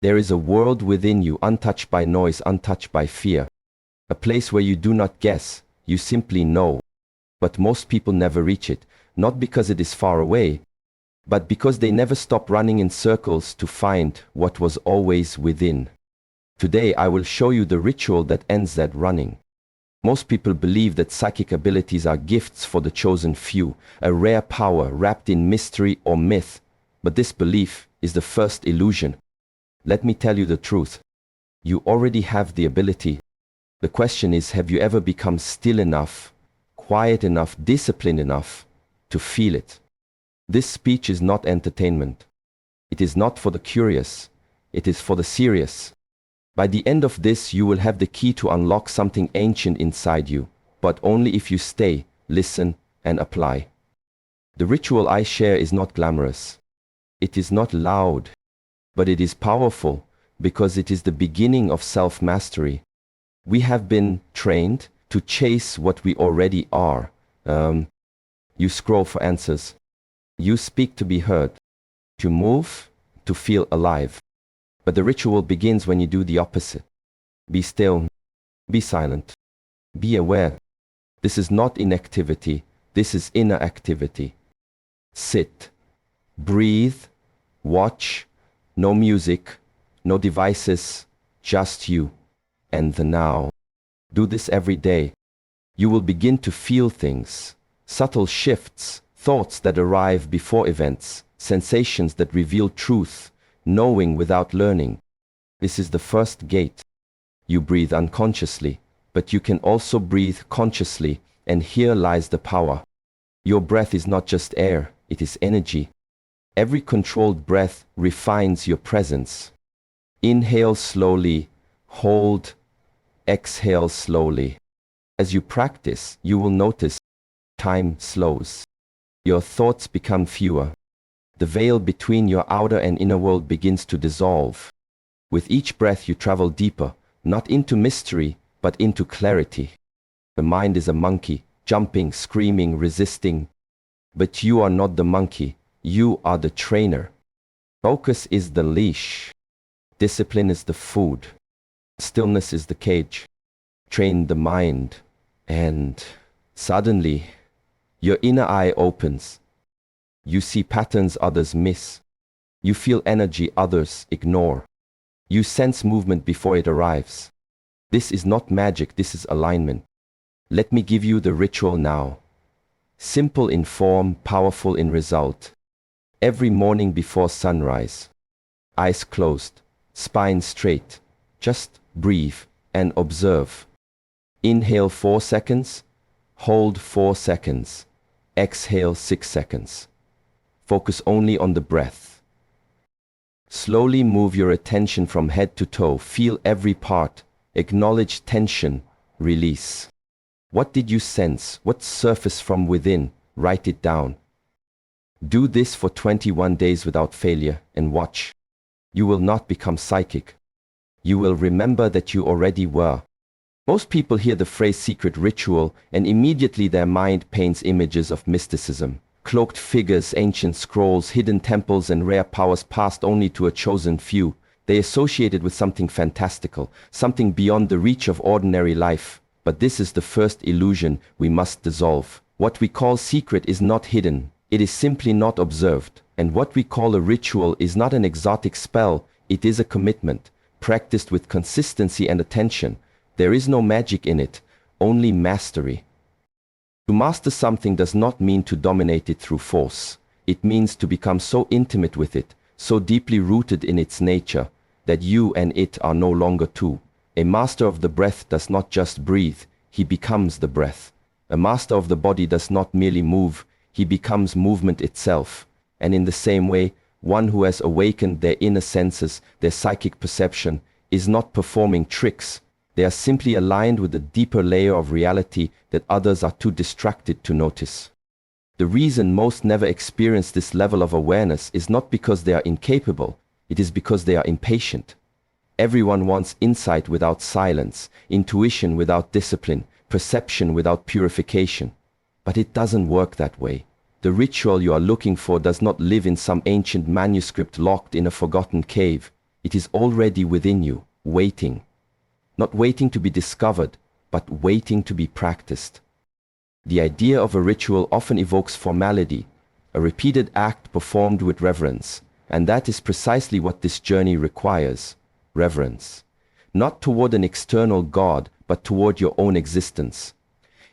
There is a world within you, untouched by noise, untouched by fear. A place where you do not guess, you simply know. But most people never reach it, not because it is far away, but because they never stop running in circles to find what was always within. Today I will show you the ritual that ends that running. Most people believe that psychic abilities are gifts for the chosen few, a rare power wrapped in mystery or myth, but this belief is the first illusion. Let me tell you the truth. You already have the ability. The question is, have you ever become still enough, quiet enough, disciplined enough to feel it? This speech is not entertainment. It is not for the curious. It is for the serious. By the end of this, you will have the key to unlock something ancient inside you, but only if you stay, listen, and apply. The ritual I share is not glamorous. It is not loud, but it is powerful because it is the beginning of self-mastery. We have been trained to chase what we already are. You scroll for answers. You speak to be heard. You move to feel alive. But the ritual begins when you do the opposite. Be still. Be silent. Be aware. This is not inactivity. This is inner activity. Sit. Breathe. Watch. No music. No devices. Just you. And the now. Do this every day. You will begin to feel things. Subtle shifts. Thoughts that arrive before events. Sensations that reveal truth. Knowing without learning. This is the first gate. You breathe unconsciously, but you can also breathe consciously, and here lies the power. Your breath is not just air, it is energy. Every controlled breath refines your presence. Inhale slowly, hold, exhale slowly. As you practice, you will notice time slows. Your thoughts become fewer. The veil between your outer and inner world begins to dissolve. With each breath you travel deeper, not into mystery, but into clarity. The mind is a monkey, jumping, screaming, resisting. But you are not the monkey, you are the trainer. Focus is the leash. Discipline is the food. Stillness is the cage. Train the mind, and suddenly, your inner eye opens. You see patterns others miss. You feel energy others ignore. You sense movement before it arrives. This is not magic, this is alignment. Let me give you the ritual now. Simple in form, powerful in result. Every morning before sunrise. Eyes closed, spine straight. Just breathe and observe. Inhale 4 seconds. Hold 4 seconds. Exhale 6 seconds. Focus only on the breath. Slowly move your attention from head to toe. Feel every part. Acknowledge tension. Release. What did you sense? What surfaced from within? Write it down. Do this for 21 days without failure and watch. You will not become psychic. You will remember that you already were. Most people hear the phrase secret ritual and immediately their mind paints images of mysticism. Cloaked figures, ancient scrolls, hidden temples, and rare powers passed only to a chosen few. They associated with something fantastical, something beyond the reach of ordinary life. But this is the first illusion we must dissolve. What we call secret is not hidden. It is simply not observed. And what we call a ritual is not an exotic spell. It is a commitment, practiced with consistency and attention. There is no magic in it, only mastery. To master something does not mean to dominate it through force. It means to become so intimate with it, so deeply rooted in its nature, that you and it are no longer two. A master of the breath does not just breathe, he becomes the breath. A master of the body does not merely move, he becomes movement itself. And in the same way, one who has awakened their inner senses, their psychic perception, is not performing tricks. They are simply aligned with a deeper layer of reality that others are too distracted to notice. The reason most never experience this level of awareness is not because they are incapable, it is because they are impatient. Everyone wants insight without silence, intuition without discipline, perception without purification. But it doesn't work that way. The ritual you are looking for does not live in some ancient manuscript locked in a forgotten cave. It is already within you, waiting. Not waiting to be discovered, but waiting to be practiced. The idea of a ritual often evokes formality, a repeated act performed with reverence, and that is precisely what this journey requires, reverence. Not toward an external God, but toward your own existence.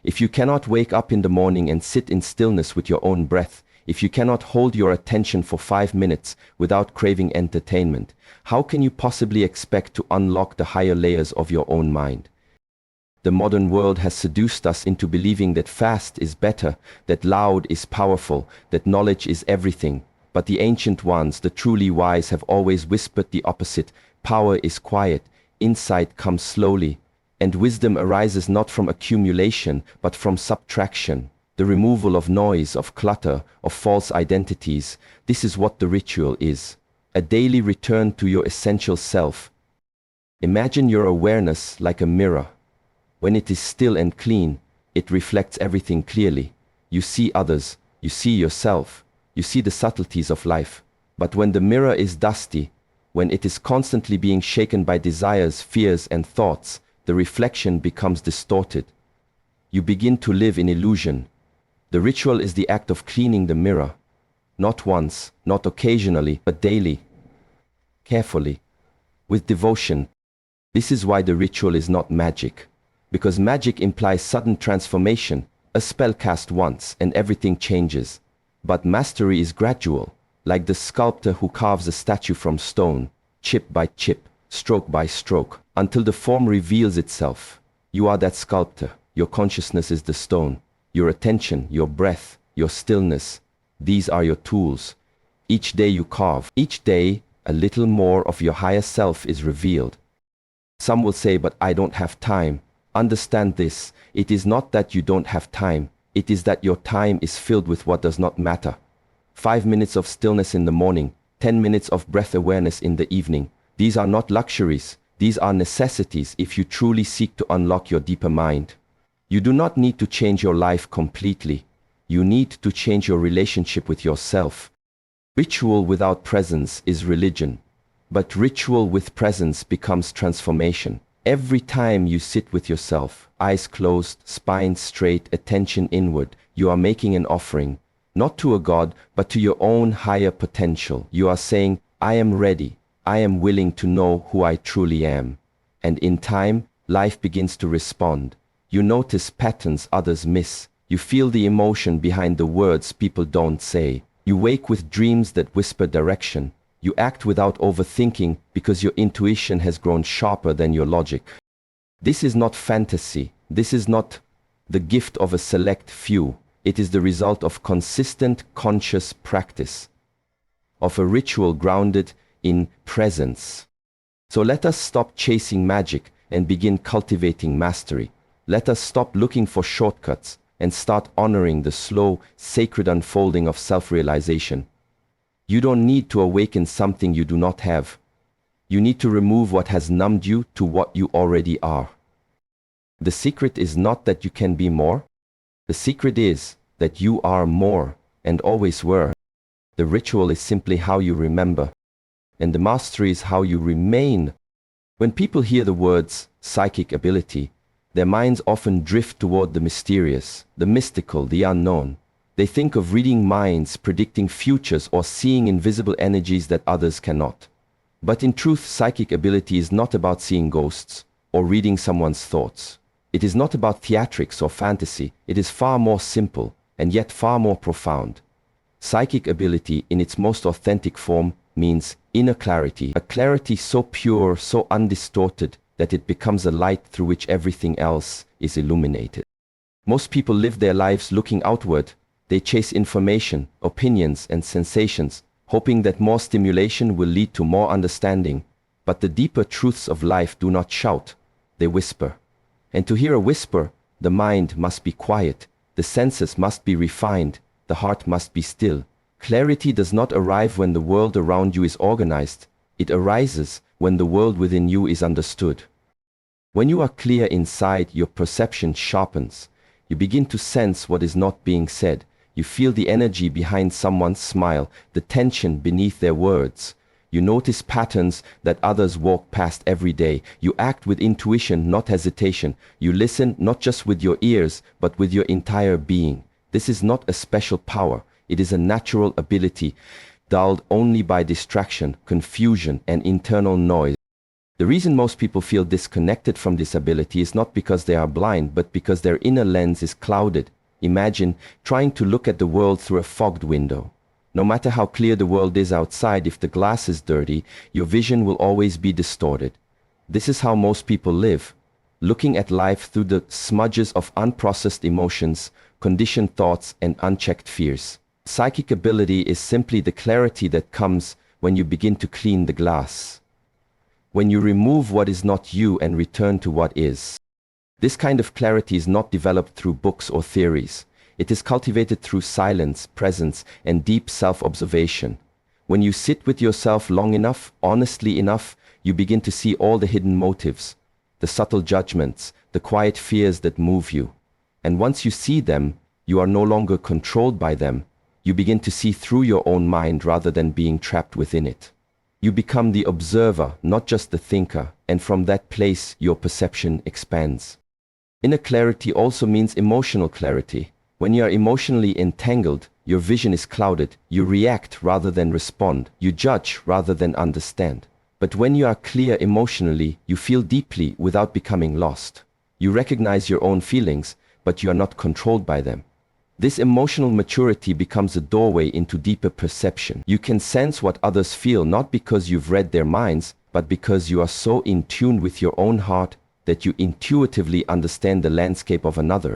If you cannot wake up in the morning and sit in stillness with your own breath, if you cannot hold your attention for 5 minutes without craving entertainment, how can you possibly expect to unlock the higher layers of your own mind? The modern world has seduced us into believing that fast is better, that loud is powerful, that knowledge is everything. But the ancient ones, the truly wise, have always whispered the opposite. Power is quiet, insight comes slowly, and wisdom arises not from accumulation, but from subtraction. The removal of noise, of clutter, of false identities. This is what the ritual is. A daily return to your essential self. Imagine your awareness like a mirror. When it is still and clean, it reflects everything clearly. You see others, you see yourself, you see the subtleties of life. But when the mirror is dusty, when it is constantly being shaken by desires, fears, and thoughts, the reflection becomes distorted. You begin to live in illusion. The ritual is the act of cleaning the mirror. Not once, not occasionally, but daily. Carefully. With devotion. This is why the ritual is not magic. Because magic implies sudden transformation, a spell cast once and everything changes. But mastery is gradual, like the sculptor who carves a statue from stone, chip by chip, stroke by stroke, until the form reveals itself. You are that sculptor, your consciousness is the stone, your attention, your breath, your stillness, these are your tools. Each day you carve, each day a little more of your higher self is revealed. Some will say, but I don't have time. Understand this, it is not that you don't have time, it is that your time is filled with what does not matter. 5 minutes of stillness in the morning, 10 minutes of breath awareness in the evening. These are not luxuries, these are necessities if you truly seek to unlock your deeper mind. You do not need to change your life completely. You need to change your relationship with yourself. Ritual without presence is religion, but ritual with presence becomes transformation. Every time you sit with yourself, eyes closed, spine straight, attention inward, you are making an offering, not to a God, but to your own higher potential. You are saying, I am ready, I am willing to know who I truly am. And in time, life begins to respond. You notice patterns others miss. You feel the emotion behind the words people don't say. You wake with dreams that whisper direction. You act without overthinking because your intuition has grown sharper than your logic. This is not fantasy. This is not the gift of a select few. It is the result of consistent, conscious practice, of a ritual grounded in presence. So let us stop chasing magic and begin cultivating mastery. Let us stop looking for shortcuts and start honoring the slow, sacred unfolding of self-realization. You don't need to awaken something you do not have. You need to remove what has numbed you to what you already are. The secret is not that you can be more. The secret is that you are more and always were. The ritual is simply how you remember, and the mastery is how you remain. When people hear the words psychic ability, their minds often drift toward the mysterious, the mystical, the unknown. They think of reading minds, predicting futures, or seeing invisible energies that others cannot. But in truth, psychic ability is not about seeing ghosts or reading someone's thoughts. It is not about theatrics or fantasy. It is far more simple and yet far more profound. Psychic ability in its most authentic form means inner clarity, a clarity so pure, so undistorted, that it becomes a light through which everything else is illuminated. Most people live their lives looking outward. They chase information, opinions, and sensations, hoping that more stimulation will lead to more understanding. But the deeper truths of life do not shout, they whisper. And to hear a whisper, the mind must be quiet, the senses must be refined, the heart must be still. Clarity does not arrive when the world around you is organized. It arises when the world within you is understood. When you are clear inside, your perception sharpens. You begin to sense what is not being said. You feel the energy behind someone's smile, the tension beneath their words. You notice patterns that others walk past every day. You act with intuition, not hesitation. You listen not just with your ears, but with your entire being. This is not a special power. It is a natural ability, dulled only by distraction, confusion, and internal noise. The reason most people feel disconnected from this ability is not because they are blind, but because their inner lens is clouded. Imagine trying to look at the world through a fogged window. No matter how clear the world is outside, if the glass is dirty, your vision will always be distorted. This is how most people live, looking at life through the smudges of unprocessed emotions, conditioned thoughts, and unchecked fears. Psychic ability is simply the clarity that comes when you begin to clean the glass. When you remove what is not you and return to what is. This kind of clarity is not developed through books or theories. It is cultivated through silence, presence, and deep self-observation. When you sit with yourself long enough, honestly enough, you begin to see all the hidden motives, the subtle judgments, the quiet fears that move you. And once you see them, you are no longer controlled by them. You begin to see through your own mind rather than being trapped within it. You become the observer, not just the thinker, and from that place your perception expands. Inner clarity also means emotional clarity. When you are emotionally entangled, your vision is clouded. You react rather than respond. You judge rather than understand. But when you are clear emotionally, you feel deeply without becoming lost. You recognize your own feelings, but you are not controlled by them. This emotional maturity becomes a doorway into deeper perception. You can sense what others feel not because you've read their minds, but because you are so in tune with your own heart that you intuitively understand the landscape of another.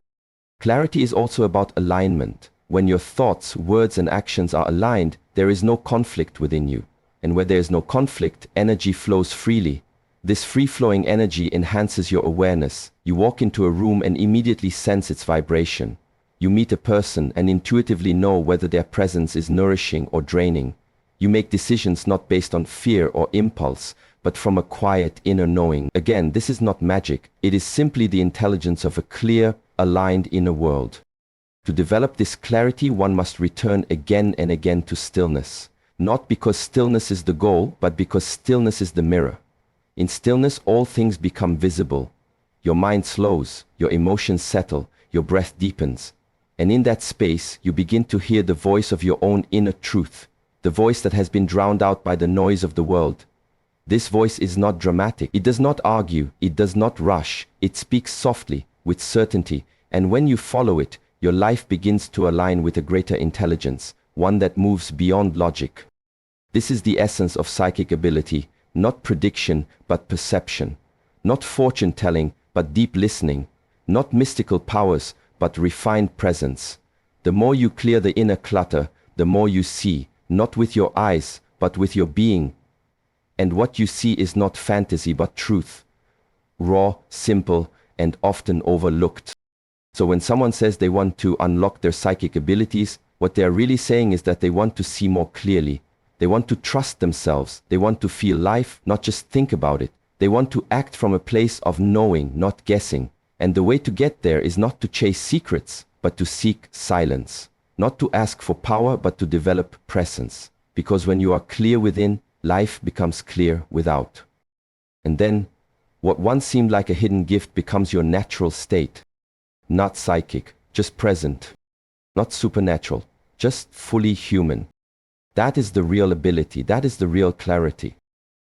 Clarity is also about alignment. When your thoughts, words, and actions are aligned, there is no conflict within you. And where there is no conflict, energy flows freely. This free-flowing energy enhances your awareness. You walk into a room and immediately sense its vibration. You meet a person and intuitively know whether their presence is nourishing or draining. You make decisions not based on fear or impulse, but from a quiet inner knowing. Again, this is not magic. It is simply the intelligence of a clear, aligned inner world. To develop this clarity, one must return again and again to stillness. Not because stillness is the goal, but because stillness is the mirror. In stillness, all things become visible. Your mind slows, your emotions settle, your breath deepens. And in that space, you begin to hear the voice of your own inner truth, the voice that has been drowned out by the noise of the world. This voice is not dramatic. It does not argue. It does not rush. It speaks softly, with certainty, and when you follow it, your life begins to align with a greater intelligence, one that moves beyond logic. This is the essence of psychic ability, not prediction, but perception, not fortune-telling, but deep listening, not mystical powers, but refined presence. The more you clear the inner clutter, the more you see, not with your eyes, but with your being. And what you see is not fantasy, but truth, raw, simple, and often overlooked. So when someone says they want to unlock their psychic abilities, what they are really saying is that they want to see more clearly. They want to trust themselves. They want to feel life, not just think about it. They want to act from a place of knowing, not guessing. And the way to get there is not to chase secrets, but to seek silence. Not to ask for power, but to develop presence. Because when you are clear within, life becomes clear without. And then, what once seemed like a hidden gift becomes your natural state. Not psychic, just present. Not supernatural, just fully human. That is the real ability. That is the real clarity.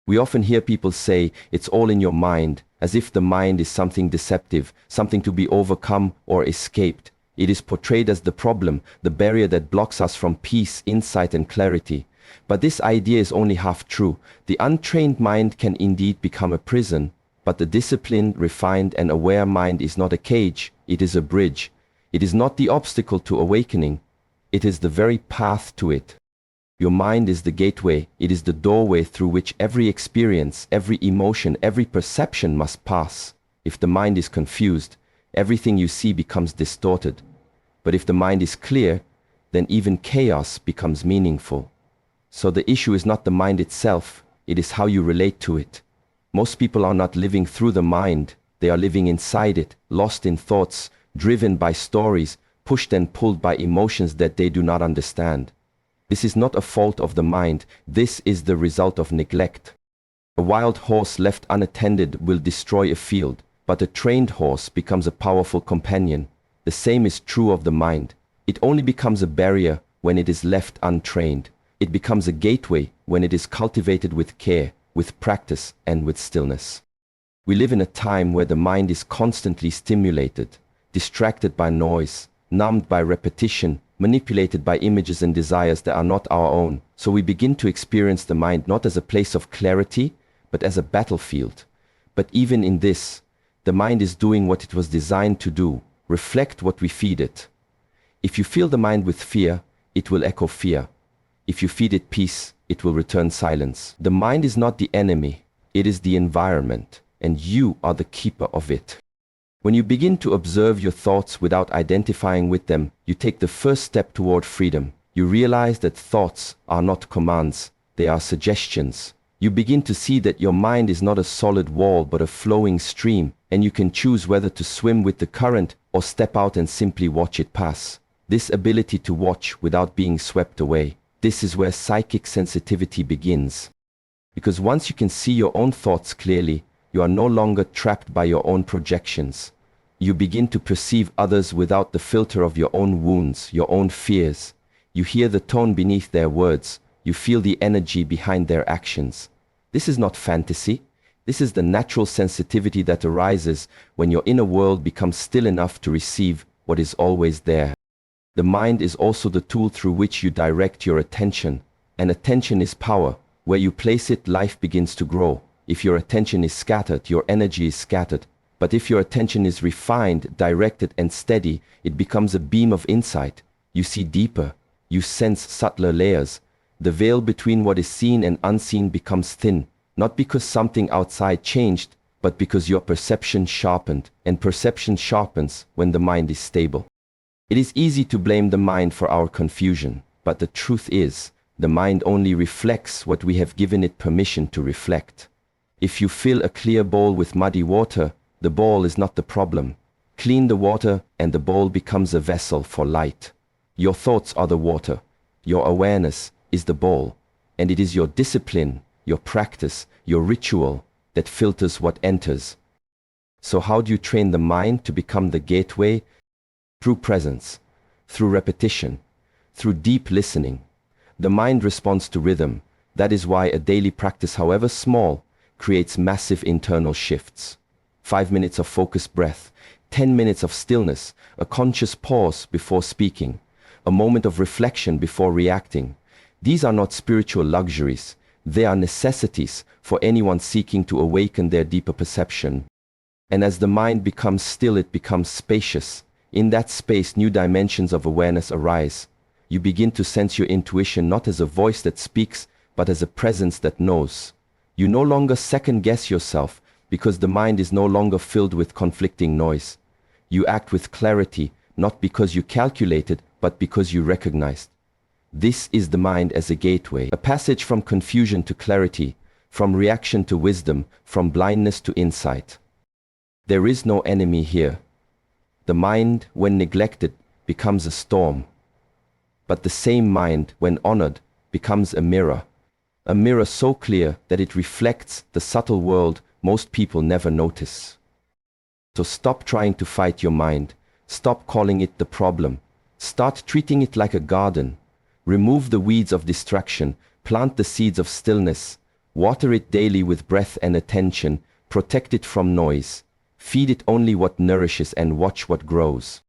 We often hear people say, it's all in your mind, as if the mind is something deceptive, something to be overcome or escaped. It is portrayed as the problem, the barrier that blocks us from peace, insight, and clarity. But this idea is only half true. The untrained mind can indeed become a prison, but the disciplined, refined, and aware mind is not a cage, it is a bridge. It is not the obstacle to awakening, it is the very path to it. Your mind is the gateway, it is the doorway through which every experience, every emotion, every perception must pass. If the mind is confused, everything you see becomes distorted. But if the mind is clear, then even chaos becomes meaningful. So the issue is not the mind itself, it is how you relate to it. Most people are not living through the mind, they are living inside it, lost in thoughts, driven by stories, pushed and pulled by emotions that they do not understand. This is not a fault of the mind, this is the result of neglect. A wild horse left unattended will destroy a field, but a trained horse becomes a powerful companion. The same is true of the mind. It only becomes a barrier when it is left untrained. It becomes a gateway when it is cultivated with care, with practice, and with stillness. We live in a time where the mind is constantly stimulated, distracted by noise, numbed by repetition, manipulated by images and desires that are not our own. So we begin to experience the mind not as a place of clarity, but as a battlefield. But even in this, the mind is doing what it was designed to do, reflect what we feed it. If you fill the mind with fear, it will echo fear. If you feed it peace, it will return silence. The mind is not the enemy, it is the environment, and you are the keeper of it. When you begin to observe your thoughts without identifying with them, you take the first step toward freedom. You realize that thoughts are not commands, they are suggestions. You begin to see that your mind is not a solid wall but a flowing stream, and you can choose whether to swim with the current or step out and simply watch it pass. This ability to watch without being swept away, this is where psychic sensitivity begins. Because once you can see your own thoughts clearly, you are no longer trapped by your own projections. You begin to perceive others without the filter of your own wounds, your own fears. You hear the tone beneath their words. You feel the energy behind their actions. This is not fantasy. This is the natural sensitivity that arises when your inner world becomes still enough to receive what is always there. The mind is also the tool through which you direct your attention. And attention is power. Where you place it, life begins to grow. If your attention is scattered, your energy is scattered. But if your attention is refined, directed, and steady, it becomes a beam of insight. You see deeper. You sense subtler layers. The veil between what is seen and unseen becomes thin, not because something outside changed, but because your perception sharpened, and perception sharpens when the mind is stable. It is easy to blame the mind for our confusion, but the truth is, the mind only reflects what we have given it permission to reflect. If you fill a clear bowl with muddy water, the bowl is not the problem. Clean the water and the bowl becomes a vessel for light. Your thoughts are the water. Your awareness is the bowl. And it is your discipline, your practice, your ritual that filters what enters. So how do you train the mind to become the gateway? Through presence, through repetition, through deep listening. The mind responds to rhythm. That is why a daily practice, however small, creates massive internal shifts. 5 minutes of focused breath, 10 minutes of stillness, a conscious pause before speaking, a moment of reflection before reacting. These are not spiritual luxuries, they are necessities for anyone seeking to awaken their deeper perception. And as the mind becomes still, it becomes spacious. In that space, new dimensions of awareness arise. You begin to sense your intuition not as a voice that speaks, but as a presence that knows. You no longer second-guess yourself because the mind is no longer filled with conflicting noise. You act with clarity, not because you calculated, but because you recognized. This is the mind as a gateway, a passage from confusion to clarity, from reaction to wisdom, from blindness to insight. There is no enemy here. The mind, when neglected, becomes a storm. But the same mind, when honored, becomes a mirror so clear that it reflects the subtle world most people never notice. So stop trying to fight your mind. Stop calling it the problem. Start treating it like a garden. Remove the weeds of distraction. Plant the seeds of stillness. Water it daily with breath and attention. Protect it from noise. Feed it only what nourishes and watch what grows.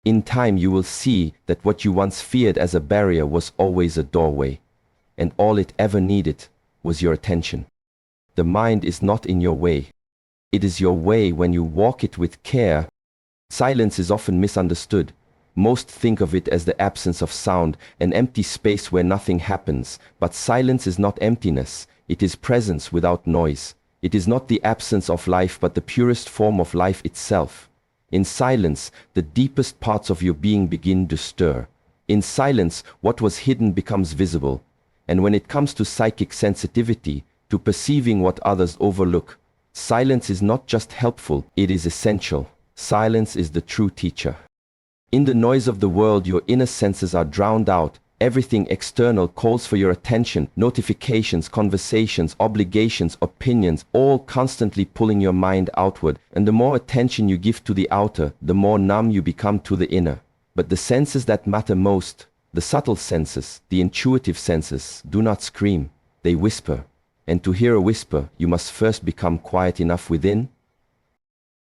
In time you will see that what you once feared as a barrier was always a doorway. And all it ever needed was your attention. The mind is not in your way. It is your way when you walk it with care. Silence is often misunderstood. Most think of it as the absence of sound, an empty space where nothing happens. But silence is not emptiness. It is presence without noise. It is not the absence of life, but the purest form of life itself. In silence, the deepest parts of your being begin to stir. In silence, what was hidden becomes visible. And when it comes to psychic sensitivity, to perceiving what others overlook, silence is not just helpful, it is essential. Silence is the true teacher. In the noise of the world, your inner senses are drowned out, Everything external calls for your attention, notifications, conversations, obligations, opinions, all constantly pulling your mind outward. And the more attention you give to the outer, the more numb you become to the inner. But the senses that matter most, the subtle senses, the intuitive senses, do not scream, they whisper. And to hear a whisper, you must first become quiet enough within.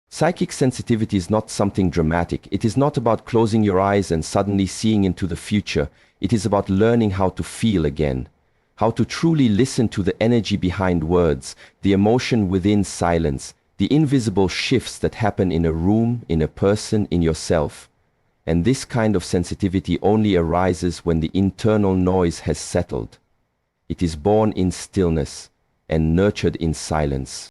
Psychic sensitivity is not something dramatic. It is not about closing your eyes and suddenly seeing into the future. It is about learning how to feel again, how to truly listen to the energy behind words, the emotion within silence, the invisible shifts that happen in a room, in a person, in yourself. And this kind of sensitivity only arises when the internal noise has settled. It is born in stillness and nurtured in silence.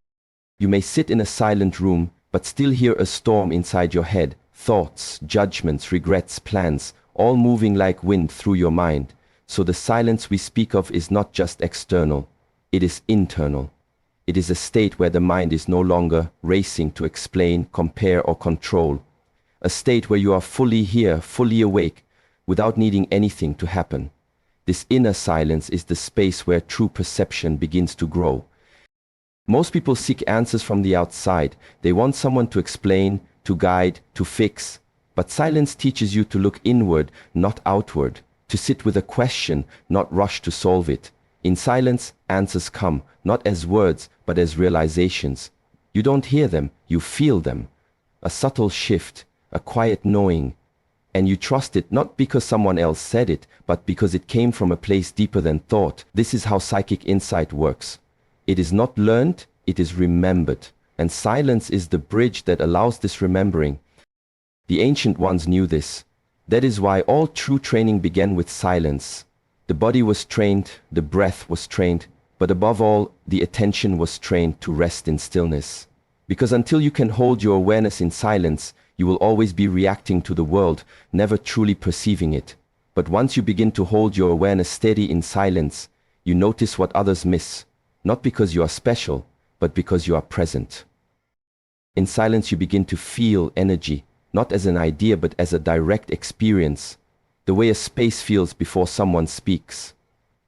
You may sit in a silent room, but still hear a storm inside your head, thoughts, judgments, regrets, plans, all moving like wind through your mind. So the silence we speak of is not just external, it is internal. It is a state where the mind is no longer racing to explain, compare, or control. A state where you are fully here, fully awake, without needing anything to happen. This inner silence is the space where true perception begins to grow. Most people seek answers from the outside. They want someone to explain, to guide, to fix. But silence teaches you to look inward, not outward, to sit with a question, not rush to solve it. In silence, answers come, not as words, but as realizations. You don't hear them, you feel them. A subtle shift, a quiet knowing. And you trust it not because someone else said it, but because it came from a place deeper than thought. This is how psychic insight works. It is not learned, it is remembered. And silence is the bridge that allows this remembering. The ancient ones knew this. That is why all true training began with silence. The body was trained, the breath was trained, but above all, the attention was trained to rest in stillness. Because until you can hold your awareness in silence, you will always be reacting to the world, never truly perceiving it. But once you begin to hold your awareness steady in silence, you notice what others miss. Not because you are special, but because you are present. In silence you begin to feel energy, not as an idea but as a direct experience. The way a space feels before someone speaks.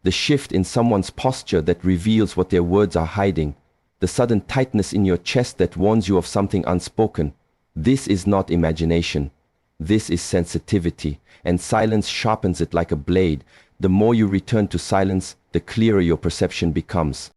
The shift in someone's posture that reveals what their words are hiding. The sudden tightness in your chest that warns you of something unspoken. This is not imagination. This is sensitivity, and silence sharpens it like a blade. The more you return to silence, the clearer your perception becomes.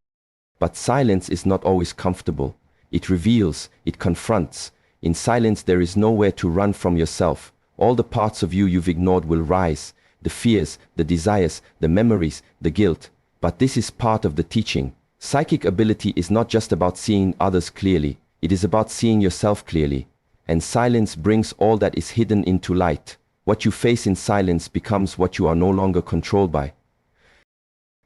But silence is not always comfortable. It reveals, it confronts. In silence there is nowhere to run from yourself. All the parts of you you've ignored will rise. The fears, the desires, the memories, the guilt. But this is part of the teaching. Psychic ability is not just about seeing others clearly. It is about seeing yourself clearly. And silence brings all that is hidden into light. What you face in silence becomes what you are no longer controlled by.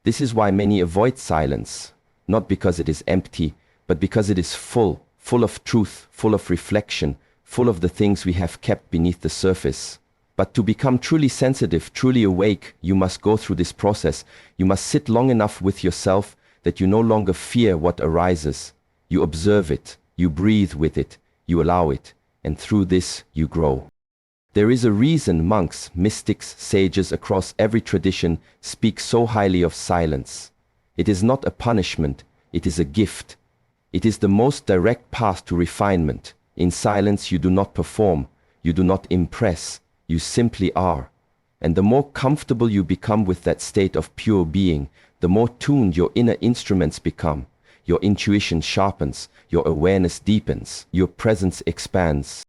This is why many avoid silence. Not because it is empty, but because it is full of truth, full of reflection, full of the things we have kept beneath the surface. But to become truly sensitive, truly awake, you must go through this process. You must sit long enough with yourself that you no longer fear what arises. You observe it, you breathe with it, you allow it, and through this you grow. There is a reason monks, mystics, sages across every tradition speak so highly of silence. It is not a punishment, it is a gift. It is the most direct path to refinement. In silence you do not perform, you do not impress, you simply are. And the more comfortable you become with that state of pure being, the more tuned your inner instruments become. Your intuition sharpens, your awareness deepens, your presence expands.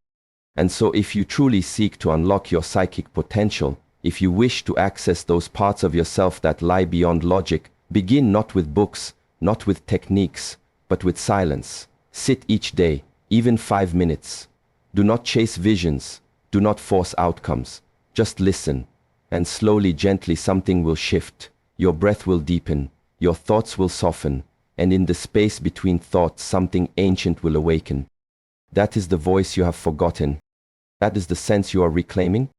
And so if you truly seek to unlock your psychic potential, if you wish to access those parts of yourself that lie beyond logic, begin not with books, not with techniques, but with silence. Sit each day, even 5 minutes. Do not chase visions, do not force outcomes. Just listen, and slowly, gently something will shift. Your breath will deepen, your thoughts will soften, and in the space between thoughts something ancient will awaken. That is the voice you have forgotten. That is the sense you are reclaiming.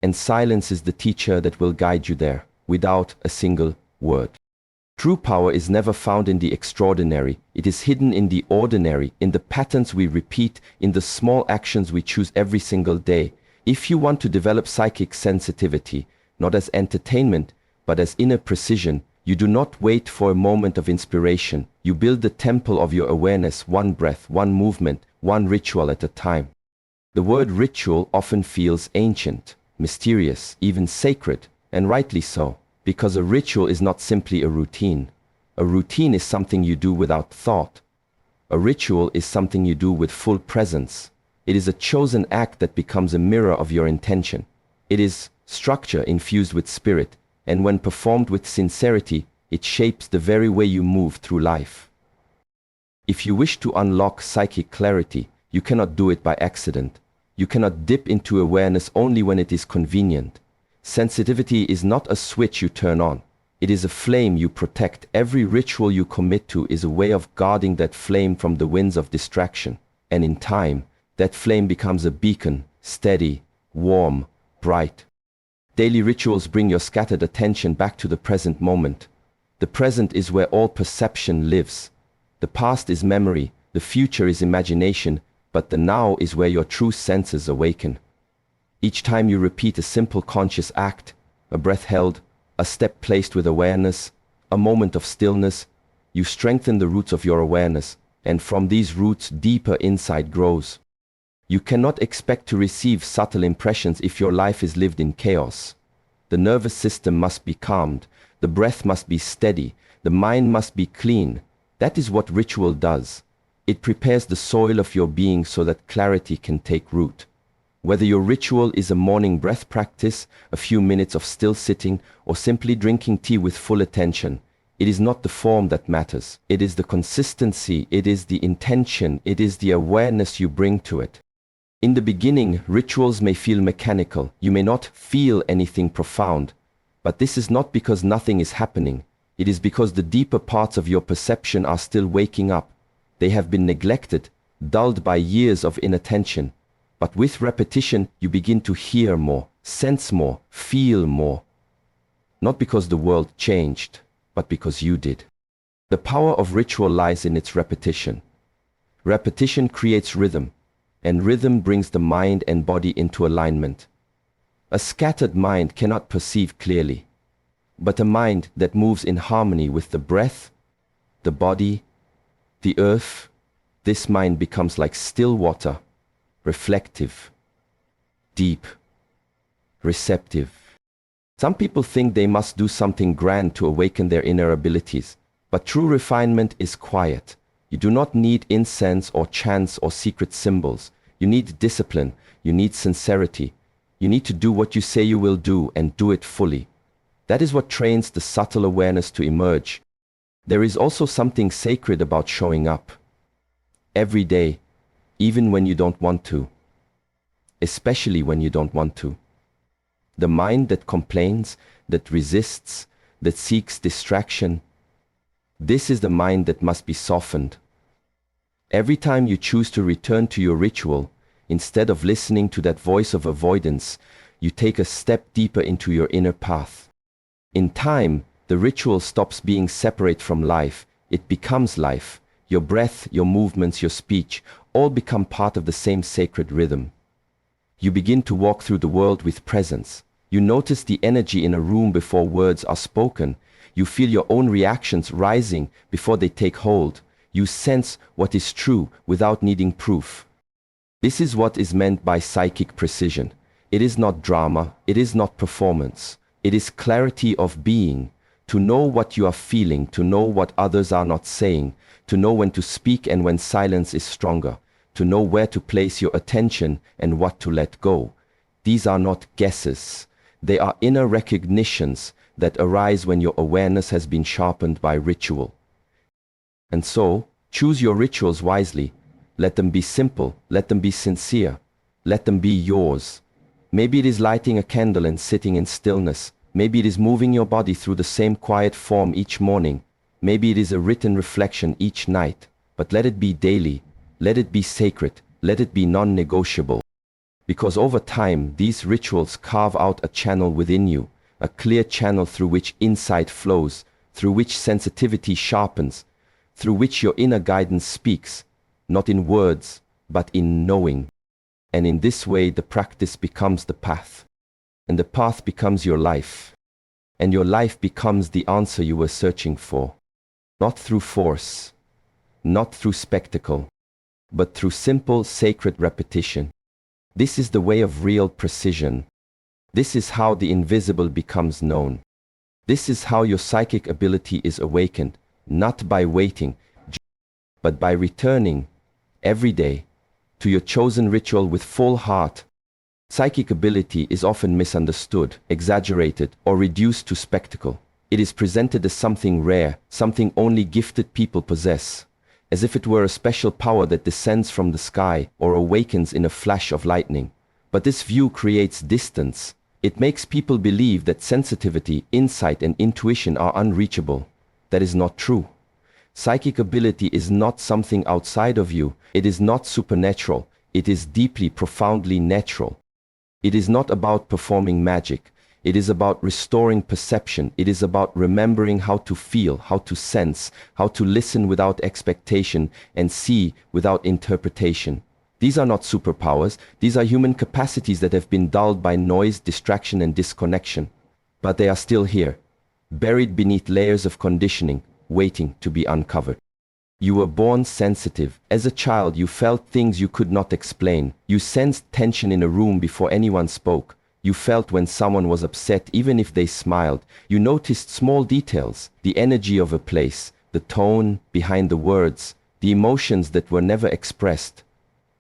And silence is the teacher that will guide you there, without a single word. True power is never found in the extraordinary. It is hidden in the ordinary, in the patterns we repeat, in the small actions we choose every single day. If you want to develop psychic sensitivity, not as entertainment, but as inner precision. You do not wait for a moment of inspiration. You build the temple of your awareness, one breath, one movement, one ritual at a time. The word ritual often feels ancient, mysterious, even sacred, and rightly so, because a ritual is not simply a routine. A routine is something you do without thought. A ritual is something you do with full presence. It is a chosen act that becomes a mirror of your intention. It is structure infused with spirit, and when performed with sincerity, it shapes the very way you move through life. If you wish to unlock psychic clarity, you cannot do it by accident. You cannot dip into awareness only when it is convenient. Sensitivity is not a switch you turn on. It is a flame you protect. Every ritual you commit to is a way of guarding that flame from the winds of distraction. And in time, that flame becomes a beacon, steady, warm, bright. Daily rituals bring your scattered attention back to the present moment. The present is where all perception lives. The past is memory, the future is imagination, but the now is where your true senses awaken. Each time you repeat a simple conscious act, a breath held, a step placed with awareness, a moment of stillness, you strengthen the roots of your awareness, and from these roots deeper insight grows. You cannot expect to receive subtle impressions if your life is lived in chaos. The nervous system must be calmed, the breath must be steady, the mind must be clean. That is what ritual does. It prepares the soil of your being so that clarity can take root. Whether your ritual is a morning breath practice, a few minutes of still sitting, or simply drinking tea with full attention, it is not the form that matters. It is the consistency, it is the intention, it is the awareness you bring to it. In the beginning, rituals may feel mechanical. You may not feel anything profound. But this is not because nothing is happening. It is because the deeper parts of your perception are still waking up. They have been neglected, dulled by years of inattention. But with repetition, you begin to hear more, sense more, feel more. Not because the world changed, but because you did. The power of ritual lies in its repetition. Repetition creates rhythm, and rhythm brings the mind and body into alignment. A scattered mind cannot perceive clearly, but a mind that moves in harmony with the breath, the body, the earth, this mind becomes like still water, reflective, deep, receptive. Some people think they must do something grand to awaken their inner abilities, but true refinement is quiet. You do not need incense or chants or secret symbols. You need discipline. You need sincerity. You need to do what you say you will do and do it fully. That is what trains the subtle awareness to emerge. There is also something sacred about showing up. Every day, even when you don't want to. Especially when you don't want to. The mind that complains, that resists, that seeks distraction, this is the mind that must be softened. Every time you choose to return to your ritual, instead of listening to that voice of avoidance, you take a step deeper into your inner path. In time, the ritual stops being separate from life. It becomes life. Your breath, your movements, your speech, all become part of the same sacred rhythm. You begin to walk through the world with presence. You notice the energy in a room before words are spoken. You feel your own reactions rising before they take hold. You sense what is true without needing proof. This is what is meant by psychic precision. It is not drama, it is not performance. It is clarity of being. To know what you are feeling, to know what others are not saying, to know when to speak and when silence is stronger, to know where to place your attention and what to let go. These are not guesses. They are inner recognitions that arise when your awareness has been sharpened by ritual. And so, choose your rituals wisely. Let them be simple, let them be sincere, let them be yours. Maybe it is lighting a candle and sitting in stillness. Maybe it is moving your body through the same quiet form each morning. Maybe it is a written reflection each night. But let it be daily, let it be sacred, let it be non-negotiable. Because over time, these rituals carve out a channel within you, a clear channel through which insight flows, through which sensitivity sharpens, through which your inner guidance speaks, not in words, but in knowing. And in this way, the practice becomes the path. and the path becomes your life. And your life becomes the answer you were searching for. Not through force, not through spectacle, but through simple, sacred repetition. This is the way of real precision. This is how the invisible becomes known. This is how your psychic ability is awakened, not by waiting, but by returning every day to your chosen ritual with full heart. Psychic ability is often misunderstood, exaggerated, or reduced to spectacle. It is presented as something rare, something only gifted people possess, as if it were a special power that descends from the sky or awakens in a flash of lightning. But this view creates distance. It makes people believe that sensitivity, insight, and intuition are unreachable. That is not true. Psychic ability is not something outside of you. It is not supernatural. It is deeply, profoundly natural. It is not about performing magic. It is about restoring perception. It is about remembering how to feel, how to sense, how to listen without expectation, and see without interpretation. These are not superpowers. These are human capacities that have been dulled by noise, distraction, and disconnection. But they are still here, buried beneath layers of conditioning, waiting to be uncovered. You were born sensitive. As a child, you felt things you could not explain. You sensed tension in a room before anyone spoke. You felt when someone was upset, even if they smiled. You noticed small details, the energy of a place, the tone behind the words, the emotions that were never expressed.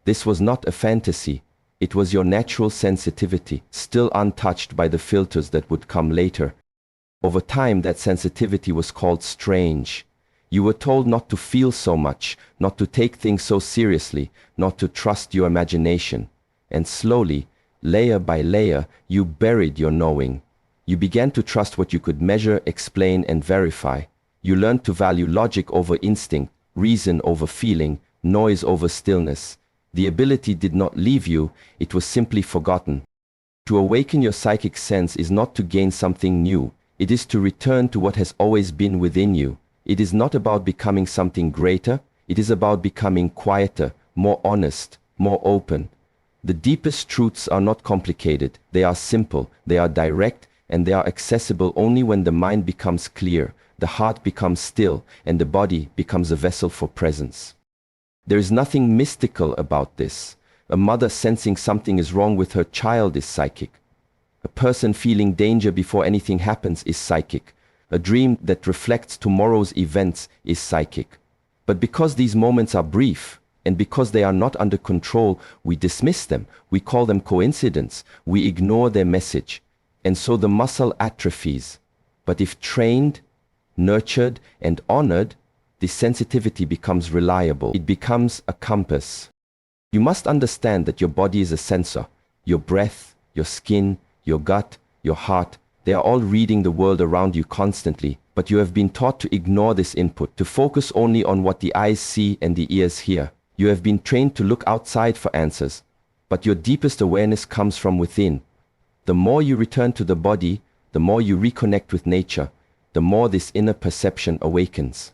This was not a fantasy. It was your natural sensitivity, still untouched by the filters that would come later. Over time, that sensitivity was called strange. You were told not to feel so much, not to take things so seriously, not to trust your imagination. And slowly, layer by layer, you buried your knowing. You began to trust what you could measure, explain, and verify. You learned to value logic over instinct, reason over feeling, noise over stillness. The ability did not leave you, it was simply forgotten. To awaken your psychic sense is not to gain something new. It is to return to what has always been within you. It is not about becoming something greater. It is about becoming quieter, more honest, more open. The deepest truths are not complicated. They are simple, they are direct, and they are accessible only when the mind becomes clear, the heart becomes still, and the body becomes a vessel for presence. There is nothing mystical about this. A mother sensing something is wrong with her child is psychic. A person feeling danger before anything happens is psychic. A dream that reflects tomorrow's events is psychic. But because these moments are brief, and because they are not under control, we dismiss them. We call them coincidence. We ignore their message. And so the muscle atrophies. But if trained, nurtured, and honored, this sensitivity becomes reliable. It becomes a compass. You must understand that your body is a sensor. Your breath, your skin, your gut, your heart, they are all reading the world around you constantly, but you have been taught to ignore this input, to focus only on what the eyes see and the ears hear. You have been trained to look outside for answers, but your deepest awareness comes from within. The more you return to the body, the more you reconnect with nature, the more this inner perception awakens.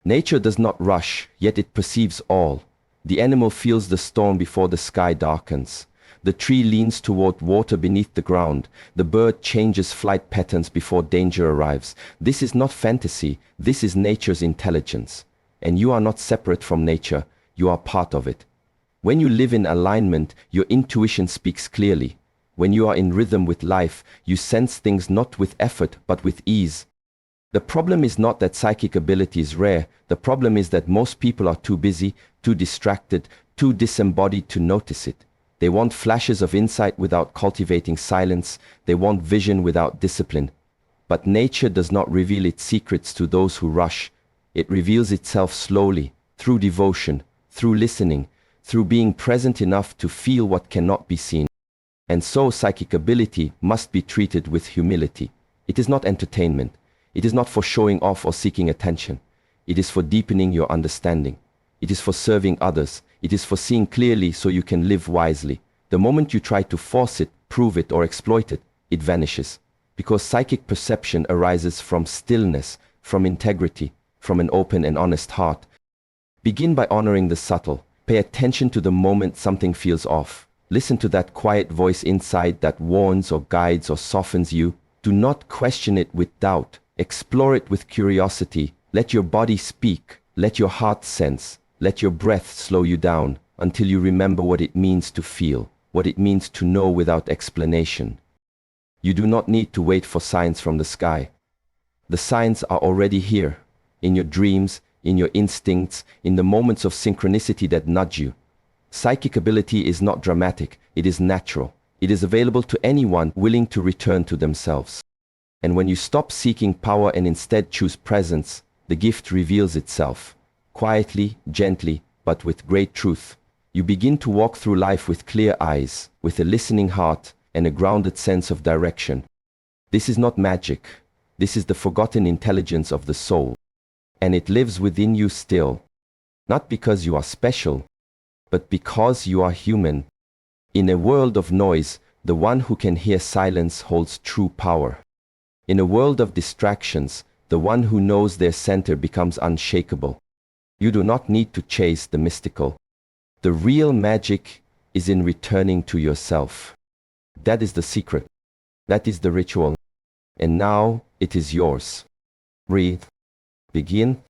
Nature does not rush, yet it perceives all. The animal feels the storm before the sky darkens. The tree leans toward water beneath the ground. The bird changes flight patterns before danger arrives. This is not fantasy. This is nature's intelligence. And you are not separate from nature. You are part of it. When you live in alignment, your intuition speaks clearly. When you are in rhythm with life, you sense things not with effort, but with ease. The problem is not that psychic ability is rare. The problem is that most people are too busy, too distracted, too disembodied to notice it. They want flashes of insight without cultivating silence. They want vision without discipline. But nature does not reveal its secrets to those who rush. It reveals itself slowly, through devotion, through listening, through being present enough to feel what cannot be seen. And so psychic ability must be treated with humility. It is not entertainment. It is not for showing off or seeking attention. It is for deepening your understanding. It is for serving others. It is for seeing clearly so you can live wisely. The moment you try to force it, prove it, or exploit it, it vanishes. Because psychic perception arises from stillness, from integrity, from an open and honest heart. Begin by honoring the subtle. Pay attention to the moment something feels off. Listen to that quiet voice inside that warns or guides or softens you. Do not question it with doubt. Explore it with curiosity. Let your body speak. Let your heart sense. Let your breath slow you down until you remember what it means to feel, what it means to know without explanation. You do not need to wait for signs from the sky. The signs are already here, in your dreams, in your instincts, in the moments of synchronicity that nudge you. Psychic ability is not dramatic, it is natural. It is available to anyone willing to return to themselves. And when you stop seeking power and instead choose presence, the gift reveals itself. Quietly, gently, but with great truth. You begin to walk through life with clear eyes, with a listening heart, and a grounded sense of direction. This is not magic. This is the forgotten intelligence of the soul. And it lives within you still. Not because you are special, but because you are human. In a world of noise, the one who can hear silence holds true power. In a world of distractions, the one who knows their center becomes unshakable. You do not need to chase the mystical. The real magic is in returning to yourself. That is the secret. That is the ritual. And now it is yours. Breathe. Begin.